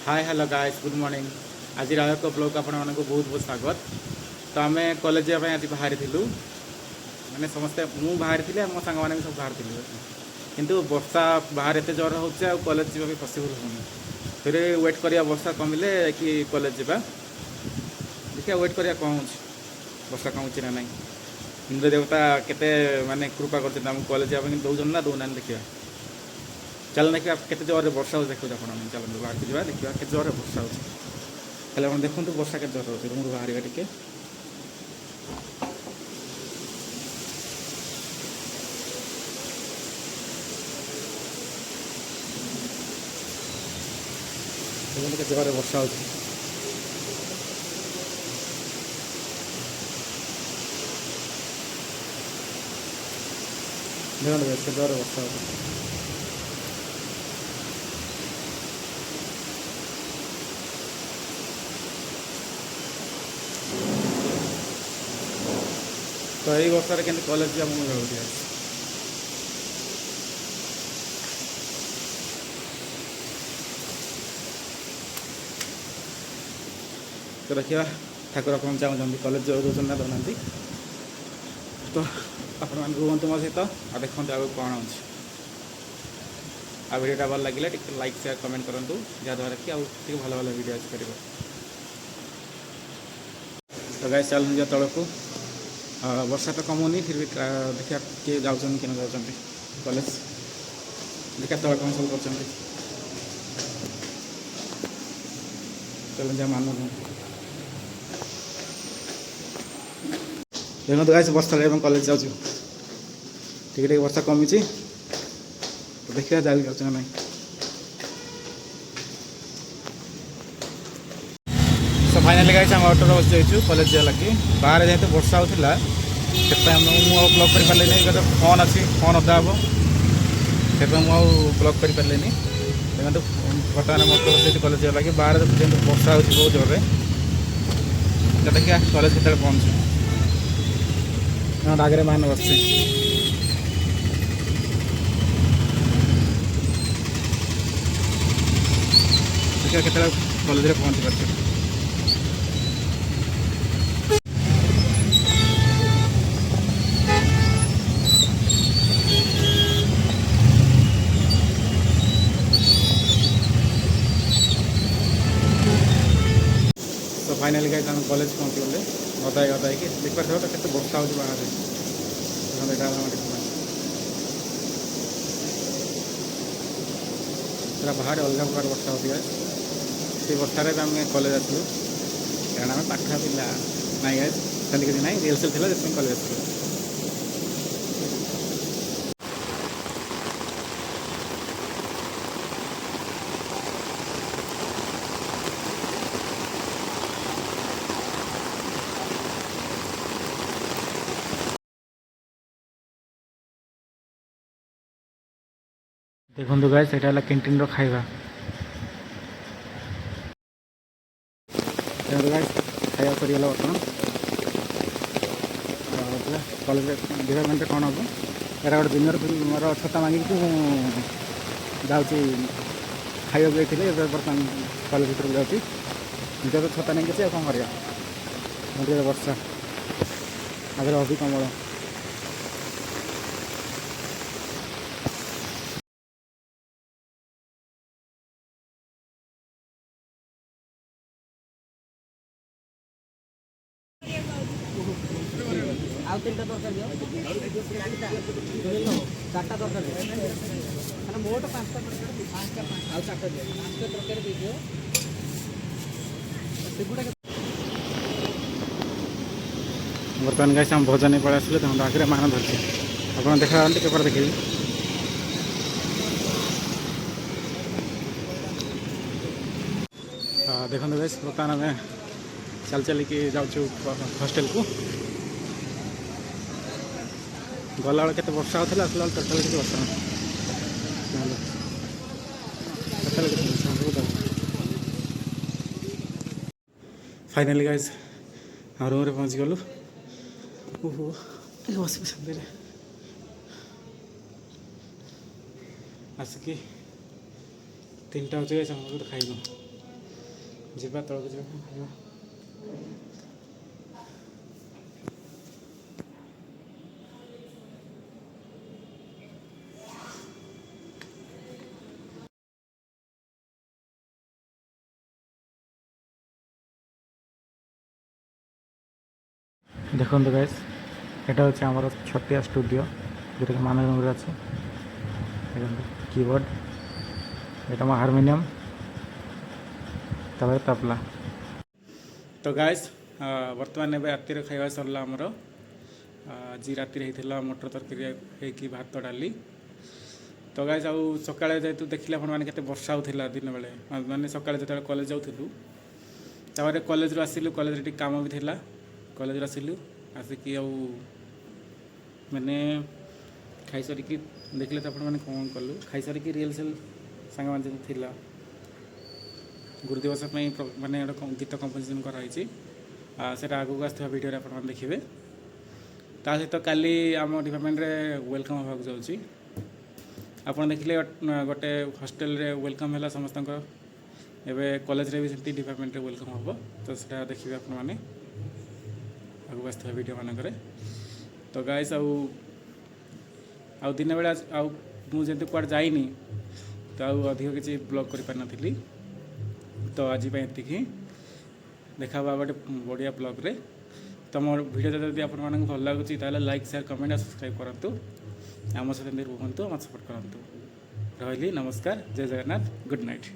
Hi hello guys good morning. आज रायक blog आपण मानक बहुत बहुत स्वागत। तो आम कॉलेज जावाई आज बाहरी थिलु माने समस्ते मु बाहरी थिले मो सांग माने सब बाहर थिलु किंतु वर्षा बाहर एते जोर होउछ आ कॉलेज जीवा भी पॉसिबल होनी। फिर वेट करिया वर्षा कमिले कि कॉलेज जीवा देखिया वेट करिया कौन वर्षा कौन ना नहीं। इंद्र देवता केते माने कृपा करते हम कॉलेज जावा कि दौजन ना दौना देखिया। चल देखिए केते जोर वर्षा हो देखो आप चल बाहर को जा देखिए के जोर वर्षा हो देखो तो वर्षा के जोर हो रूम बाहर टिके के जोर वर्षा हो देखो जोर वर्षा हो। तो यही वर्षार के कॉलेज जा मुझे तो देखिए ठाकुर कौन चाहते कॉलेज दौन ना दौना तो आपण मैंने रुहतु मो सहित आ देखते आगे कौन हो भिडियोटा भल लगे लाइक शेयर कमेंट करूँ जहाद्वारा कि आगे भल भल भिड आसपर। तो गाइस चल जा तौक वर्षा तो कमुनी फिर भी देखिए किए जाऊँ कि जाऊँ कॉलेज देखिए तौक कौन सब कर चल जा मान देखो गाइस वर्षा कॉलेज जाऊँ टे वर्षा कमी तो देखिए जा ना तो फाइनाली गाइस हम ऑटो बस जाइए कॉलेज जा लगे बाहर जेहतु वर्षा होता मुझे ब्लॉक कर पारे फोन अच्छी फोन अदा हम से मुझे ब्लॉक कर पारे देखो बर्तमान हम ऑटो बस कॉलेज जा लगे बाहर जब वर्षा हो बहुत जोर तो देखिए कॉलेज के पहुँचे आगे मान बस देखिए के कॉलेज पहुँची पार्छ। तो फाइनाली गाइस हम कॉलेज पहुँची गले गदाई गदाई कि देख पार तो केते वर्षा हो बाहर पूरा बाहर अलग प्रकार वर्षा होती है से वर्षार आम कॉलेज आसलु कारण आम पाठ पिला ना गाइस खाली किसी ना रिहर्सल थी जिसमें कॉलेज आसलु। देखो गाइस ये कैंटीन खाइबा खाया सरीगला बर्तमान कॉलेज डिपार्टमेंट कौन हम यार गोटे जूनियर मोर छता मांगिक जाऊँगी खाइबा जाइए बर्तमान कॉलेज भर जाऊँगी निज तो छता नहीं कि कौन कर वर्षा आगे अभी कमल आउ तीन दरकार चार्टा दरकार मोट पाँचटा आउ चार्टा दियो पाँचटा तरकारी दीजिए बर्तमान गाइस हम भोजन पड़े आसले तुम आगे मान धरती आप देखा पेपर देखी देखो गाइस बर्तमान आम चल चलिकी जाऊँ हॉस्टेल को गला बेले केते वर्षा होता आसला टोटाल किसी वर्षा फाइनाली गाइस हाँ रूम पहुँच गलु ओहो बस आसिकी 3टा बजे खाइबू ଯିବା ତଳକୁ ଯିବା ଖାଇବା। ଦେଖନ୍ତୁ ଗାଇସ୍, এটা হচ্ছে আমার ଛୋଟିଆ ଷ୍ଟୁଡ଼ିଓ ଯେଉଁଟାକି ମାନଗଞ୍ଜରେ ଅଛି। ଦେଖନ୍ତୁ କିବୋର୍ଡ଼, এটা ମୋ ହାରମୋନିୟମ୍, ତାପରେ ତବଲା। ତ ଗାଇସ୍ ବର୍ତ୍ତମାନ ଏବେ ରାତିରେ ଖାଇବା ସରିଲା ଆମର। ଆଜି ରାତିରେ ହେଇଥିଲା ମଟର ତରକାରୀ ହେଇକି ଭାତ ଡାଲି। ତ ଗାଇସ୍ ଆଉ ସକାଳେ ଯେହେତୁ ଦେଖିଲେ ଆପଣମାନେ କେତେ ବର୍ଷା ହେଉଥିଲା ଦିନବେଳେ, ମାନେ ସକାଳେ ଯେତେବେଳେ କଲେଜ ଯାଉଥିଲୁ, ତାପରେ କଲେଜରୁ ଆସିଲୁ, କଲେଜରେ ଟିକେ କାମ ବି ଥିଲା, କଲେଜରୁ ଆସିଲୁ, ଆସିକି ଆଉ ମାନେ ଖାଇସାରିକି ଦେଖିଲେ ତ ଆପଣମାନେ କ'ଣ କଲୁ, ଖାଇସାରିକି ରିହର୍ସାଲ୍ ସାଙ୍ଗମାନେ ଯେମିତି ଥିଲା ଗୁରୁଦିବସ ପାଇଁ ମାନେ ଗୋଟେ ଗୀତ କମ୍ପୋଜିସନ୍ କରାହେଇଛି, ସେଇଟା ଆଗକୁ ଆସିଥିବା ଭିଡ଼ିଓରେ ଆପଣମାନେ ଦେଖିବେ। ତା ସହିତ କାଲି ଆମ ଡିପାର୍ଟମେଣ୍ଟରେ ୱେଲକମ୍ ହେବାକୁ ଯାଉଛି। ଆପଣ ଦେଖିଲେ ଗୋଟେ ହଷ୍ଟେଲରେ ୱେଲକମ୍ ହେଲା ସମସ୍ତଙ୍କର, ଏବେ କଲେଜରେ ବି ସେମିତି ଡିପାର୍ଟମେଣ୍ଟରେ ୱେଲକମ୍ ହେବ। ତ ସେଇଟା ଦେଖିବେ ଆପଣମାନେ ଆଗକୁ ଆସିଥିବା ଭିଡ଼ିଓ ମାନଙ୍କରେ। ତ ଗାଇସ୍ ଆଉ ଦିନ ବେଳେ ଆଉ ମୁଁ ଯେହେତୁ କୁଆଡ଼େ ଯାଇନି, ତ ଆଉ ଅଧିକ କିଛି ବ୍ଲଗ୍ କରିପାରିନଥିଲି। ତ ଆଜି ପାଇଁ ଏତିକି, ଦେଖା ହେବା ଗୋଟେ ବଢ଼ିଆ ବ୍ଲଗ୍ରେ। ତ ମୋର ଭିଡ଼ିଓ ଯଦି ଆପଣମାନଙ୍କୁ ଭଲ ଲାଗୁଛି ତାହେଲେ ଲାଇକ୍, ସେୟାର, କମେଣ୍ଟ ଆଉ ସବସ୍କ୍ରାଇବ୍ କରନ୍ତୁ। ଆମ ସହିତ ଏମିତି ରୁହନ୍ତୁ, ମୋତେ ସପୋର୍ଟ କରନ୍ତୁ। ରହିଲି, ନମସ୍କାର, ଜୟ ଜଗନ୍ନାଥ, ଗୁଡ଼୍ ନାଇଟ୍।